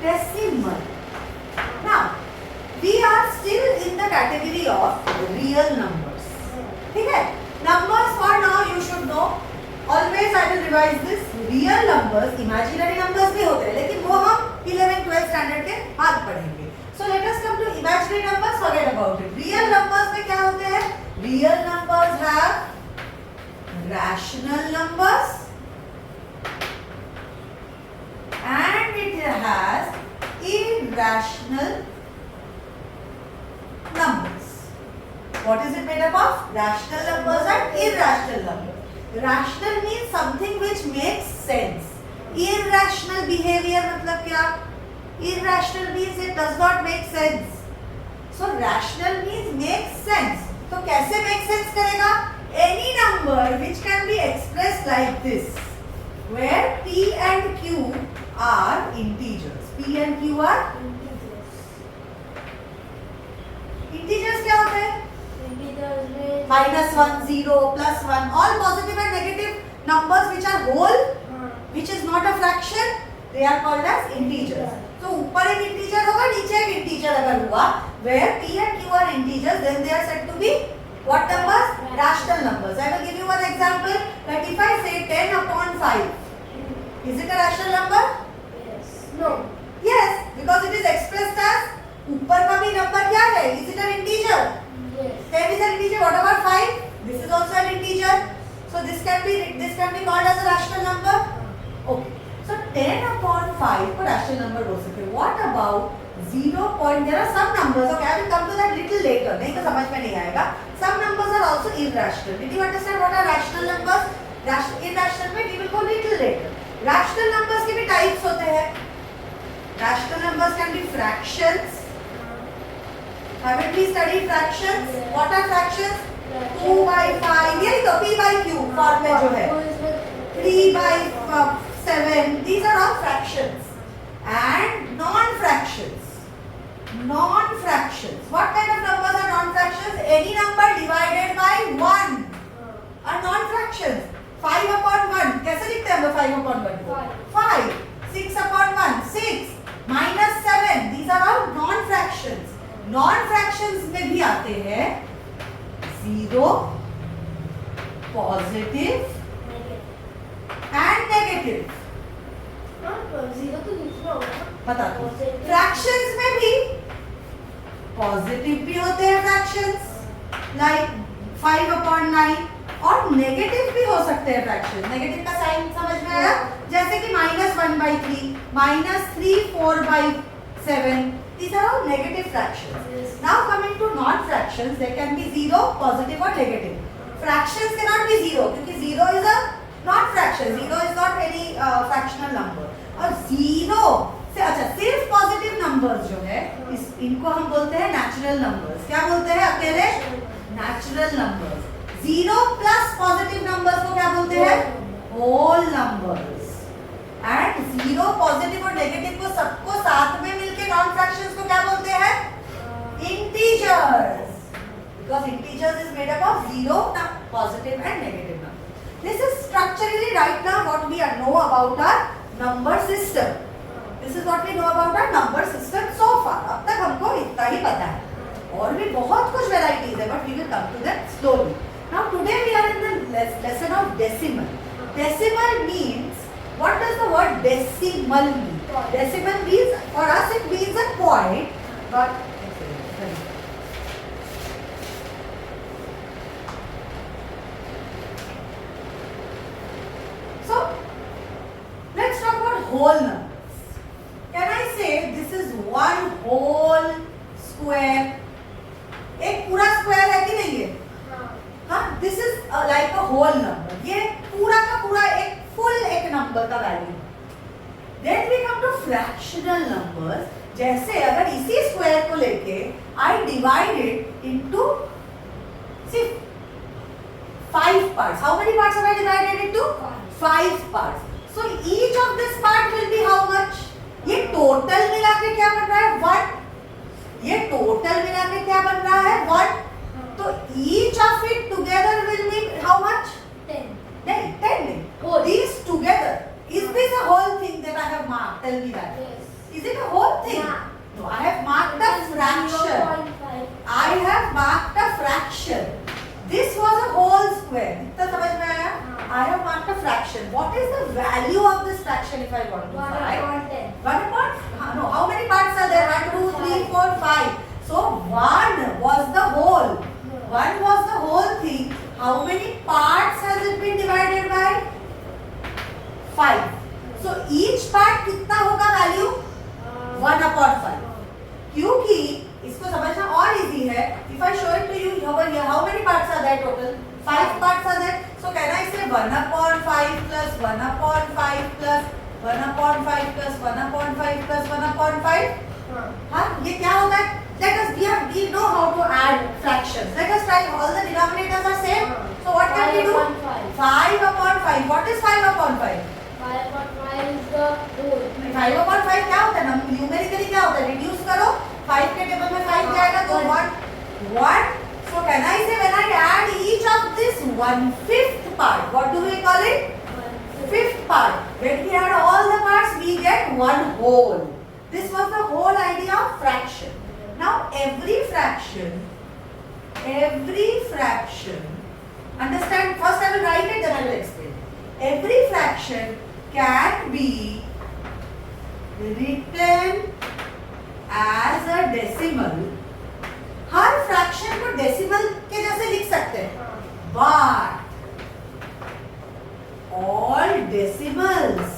decimal. Now we are still in the category of real numbers. ठीक है? Numbers for now you should know. Always I will revise this. Real numbers, imaginary numbers भी होते हैं, लेकिन वो हम 11th 12th standard के बाद पढ़ेंगे. So let us come to imaginary numbers. Forget about it. Real numbers में क्या होते हैं? Real numbers have rational numbers and it has irrational numbers. What is it made up of? Rational numbers and irrational numbers. Rational means something which makes sense. Irrational behavior मतलब क्या? Irrational means it does not make sense. So rational means makes sense. तो कैसे make sense करेगा? Any number which can be expressed like this, where p and q are integers. p and q are integers क्या होते हैं? -1, 0, +1, all positive and negative numbers which are whole, which is not a fraction, they are called as integers. तो ऊपर एक integer होगा, नीचे एक integer अगर हुआ, where p and q are integers, then they are said to be what numbers? Rational numbers. I will give you one example. That if I say 10 upon 5, is it a rational number? Yes. No. Yes, because it is expressed as ऊपर का भी number क्या है? Is it an integer? Yes. 10 is an integer. What about 5? This is also an integer. So this can be called as a rational number. Okay. So 10 upon 5 को rational number बोल सकते हैं. What about 0 point? There are some numbers. Okay, I will come to that little later. नहीं तो समझ में नहीं आएगा. Some numbers are also irrational. Did you understand what are rational numbers? Irrational में we will go little later. Rational numbers के भी types होते हैं. Rational numbers can be fractions. Haven't we studied fractions? What are fractions? 2 by 5. यही तो p by q form में जो है. 3 by 7. These are all fractions. And non-fractions. Non-fractions. What kind of numbers are non-fractions? Any number divided by 1 are non-fractions. 5 upon 1. कैसे लिखते हैं हम 5 upon 1? 5. 6 upon 1. 6. -7. These are all non-fractions. Non-fractions में भी आते हैं 0, positive and negative. जीरो तो लिखना होगा. बता दो. Fractions में भी पॉजिटिव भी होते हैं fractions, like 5 upon 9, और नेगेटिव भी हो सकते हैं fractions. नेगेटिव का साइन समझ में आया? जैसे कि -1 by 3, -3 4 by 7. These are all negative fractions. Yes. Now coming to non-fractions, there can be 0, positive or negative. Fractions cannot be 0 क्योंकि 0 is a non-fraction. 0 is not any fractional number. और 0 से अच्छा सिर्फ पॉजिटिव नंबर्स जो है इनको हम बोलते हैं नेचुरल नंबर्स. क्या बोलते हैं अकेले? Natural numbers. 0 plus positive numbers को क्या बोलते हैं? Whole numbers. एंड 0, पॉजिटिव और नेगेटिव को सबको साथ में मिलके नॉन फ्रैक्शंस को क्या बोलते हैं? Integers. Because integers is made up of 0, positive and negative number. This is structurally right now what we know about our number system. This is what we know about our number system so far. अब तक हमको इतना ही पता है. और भी बहुत कुछ varieties है, but we will come to that slowly. Now today we are in the lesson of decimal. Decimal means, what does the word decimal mean? Decimal means, for us it means a point, but so let's talk about whole numbers. Can I say this is one whole square? एक पूरा square है कि नहीं है? हाँ. This is like a whole number. ये पूरा का पूरा एक full एक नंबर का value. Then we come to fractional numbers. जैसे अगर इसी स्क्वायर को लेके I divide it into see 5 parts. How many parts have I divided into? 5 parts. So each of this part will be how much? ये total मिला के क्या बन रहा है? 1. ये टोटल मिला के क्या बन रहा है? 1. तो each of it together will be how much? 10. नहीं, 10 नहीं. These together. Is this a whole thing that I have marked? Tell me that. Yes. Is it a whole thing? Yeah. No, I have marked a fraction. 0.5. I have marked a fraction. This was a whole square. इतना समझ में आया? I have marked a fraction. What is the value of this fraction if I want to 1 find? upon 10. 1 upon? No. How many parts are there? 1, 2, 3, 4, 5. So 1 was the whole. 1 was the whole thing. How many parts has it been divided by? 5. So each part कितना होगा value? 1 upon 5. क्योंकि इसको समझना और easy है. If I show it to you over here, how many parts are there total? 5 parts are there. So can I say 1 upon 5 plus 1 upon 5 plus 1 upon 5 plus 1 upon 5 plus 1 upon 5? हाँ, ये क्या होता है? Let us we know how to add fractions. Let us try. All the denominators are same. So what can we do? 5 upon 5. What is 5 upon 5? 5 upon 5 is the whole. 5 upon 5 क्या होता है? Numerically क्या होता है? Reduce करो. 5 के table में 5 जाएगा तो 1. So can I say when I add each of this 1/5 part, what do we call it? 5th part. When we add all the parts, we get one whole. This was the whole idea of fraction. Now every fraction, understand, first I will write it, then I will explain. Every fraction can be written as a decimal. Her fraction को decimal के जैसे लिख सकते हैं, but all decimals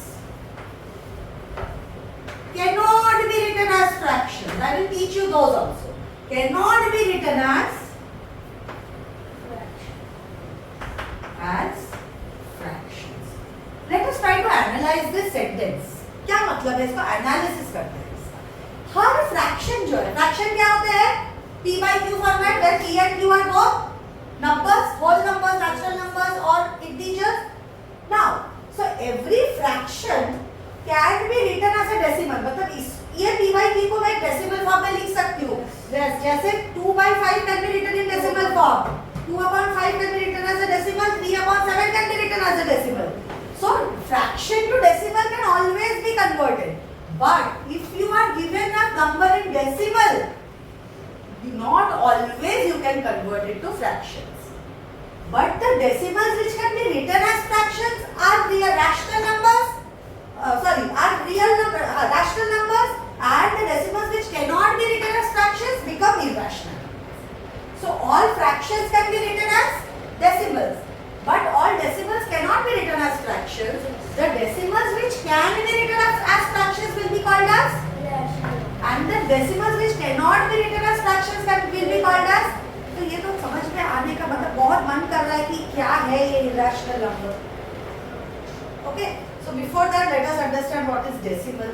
cannot be written as fractions. I will teach you those also. Cannot be written as fractions. Let us try to analyze this sentence. क्या मतलब है? इसको एनालिसिस करते हैं इसका. हर फ्रैक्शन जो है, फ्रैक्शन क्या होते हैं? P by Q format where P and Q are both numbers, whole numbers, natural numbers or integers. Now, so every fraction can be written as a decimal. मतलब इस ये P by Q को मैं decimal form में लिख सकती हूँ. जैसे 2 by 5 can be written in decimal form. 2 upon 5 can be written as a decimal. 3 upon 7 can be written as a decimal. So fraction to decimal can always be converted. But if you are given a number in decimal, not always you can convert it to fractions. But the decimals which can be written as fractions are real rational numbers. Rational numbers, and the decimals which cannot be written as fractions become irrational. So all fractions can be written as decimals, but all decimals cannot be written as fractions. The decimals which can be written as fractions will be called as, and the decimals which cannot be written as fractions will be called as. तो ये तो समझ में आने का मतलब बहुत मन कर रहा है कि क्या है ये irrational number. Okay, so before that let us understand what is decimal.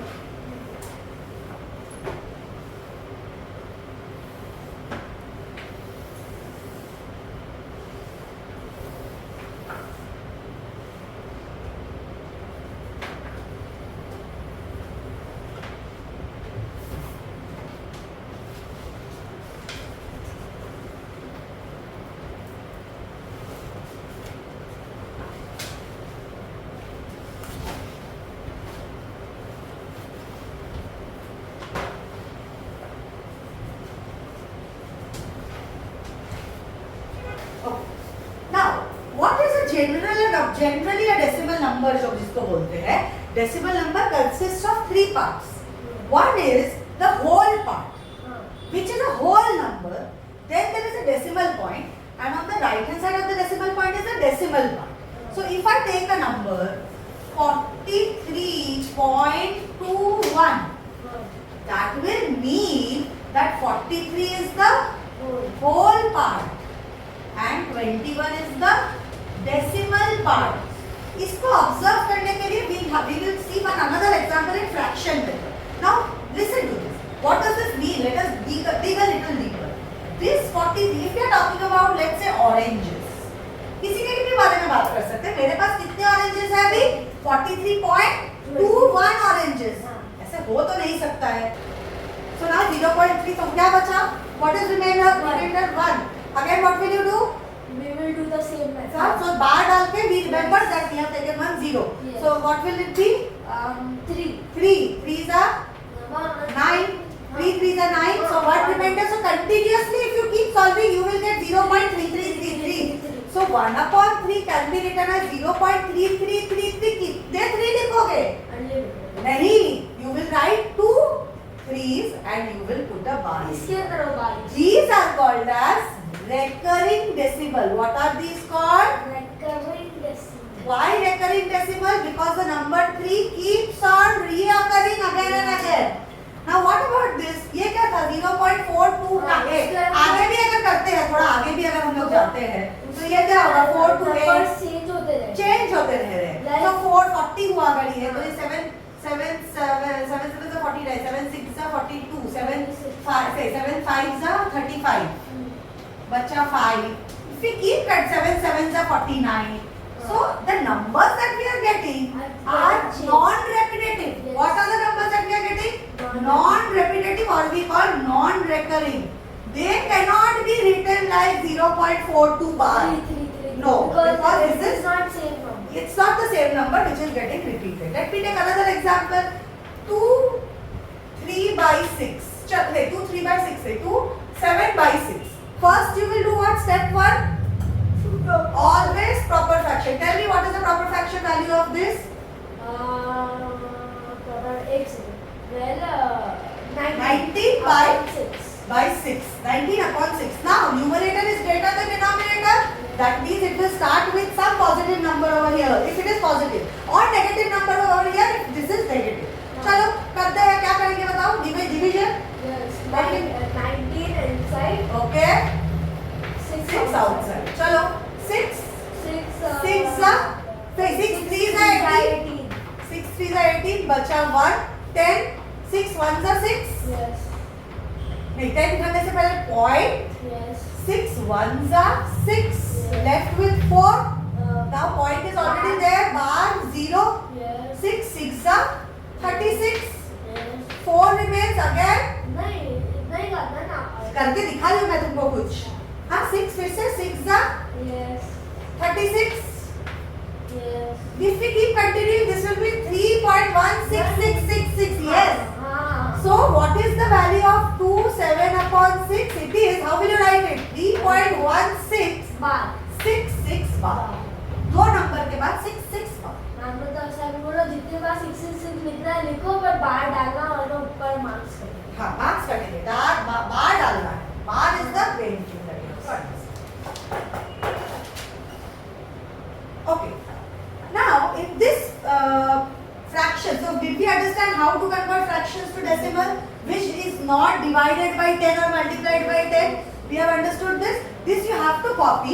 Generally a decimal number जो जिसको बोलते हैं, decimal number consists of 3 parts. One is the whole part, which is a whole number. Then there is a decimal point, and on the right hand side of the decimal point is the decimal part. So if I take a number 43.21, that will mean that 43 is the whole part and 21 is the decimal part. इसको observe करने के लिए we will see one another example in fraction method. Now listen to this. What does this mean? Let us dig a little deeper. This 43, if we are talking about let's say oranges, किसी के भी बारे में बात कर सकते हैं. मेरे पास कितने oranges हैं अभी? 43.21 oranges. ऐसे हो तो नहीं सकता है. So now 0.3 तो क्या बचा? What is remainder? 1. Again what will you do? We will do the same method. So bar डाल के we remember that we have taken 1 0. Yes. So what will it be? 3. 3. 3 is a 1. 9. 3 3s are 9. So what remainder? So continuously if you keep solving, you will get 0.3333. So 1 upon 3 can be written as 0.3333. कितने 3 लिखोगे? Unlimited. नहीं. You will write 2 3s and you will put a bar. इसके करो बारिश. These are called as recurring decimal. What are these called? Recurring decimal. Why recurring decimal? Because the number 3 keeps on reoccurring again and again. Now what about this? ये क्या था? 0.42 आगे भी अगर करते हैं, थोड़ा आगे भी अगर हम लोग जाते हैं, तो ये क्या होगा? 4 to 8 Numbers change होते रहे. चेंज होते रह रहे. तो 440 हुआ अगर ये, तो ये 7 7 7 7 7 से 40 रहे, 7 6 से 42, 7 5 से 7 5 से 35. बच्चा 5. If we keep cut 7 7 से 49. So the numbers that we are getting are non-repetitive. What are the numbers that we are getting? Non-repetitive, or we call non-recurring. They cannot be written like 0.42 bar. 3 No, because because this is not same number. It's not the same number which is getting repeated. Let me take another example. 2 3 by 6. Chal, 2 3 by 6. 2 7 by 6. First you will do what? Step 1. Always proper fraction. Tell me what is the proper fraction value of this? Proper एक second. Well, 90 by 6. 19 upon 6. Now numerator is greater than denominator. That means it will start with some positive number over here if it is positive, or negative number over here if this is negative. चलो करते हैं, क्या करेंगे बताओ? Division. Yes. 19 inside. Okay. 6 outside. चलो 6 6 6 3s are 18. 6 3s are 18. बचा 1 10. 6 1s are 6. Yes. नहीं, 10 करने से पहले point. Yes. 6 1s are 6. Left with 4. Now point is already there. Bar 0. Yes. 6 6s are 36. Yes. 4 remains again. नहीं करना ना. करके दिखा रही हूँ मैं तुमको कुछ. हाँ 6 फिर से 6s are Yes. 36. Yes. If we keep continuing, this will be 3.16666. Yes. So what is the value of 2 7 upon 6? It is, how will you write it? 3.1666 bar. bar. दो नंबर के बाद 66 bar. नाम तो ऐसा भी बोलो, जितने बार 6 लिखना है लिखो, पर बार डालना और ऊपर मार्क्स करना. हाँ मार्क्स करेंगे. बार डालना है. Bar is the main thing that you have. Okay. Now in this fraction, so did we understand how to convert fractions to decimal, which is not divided by 10 or multiplied by 10? We have understood this. This you have to copy.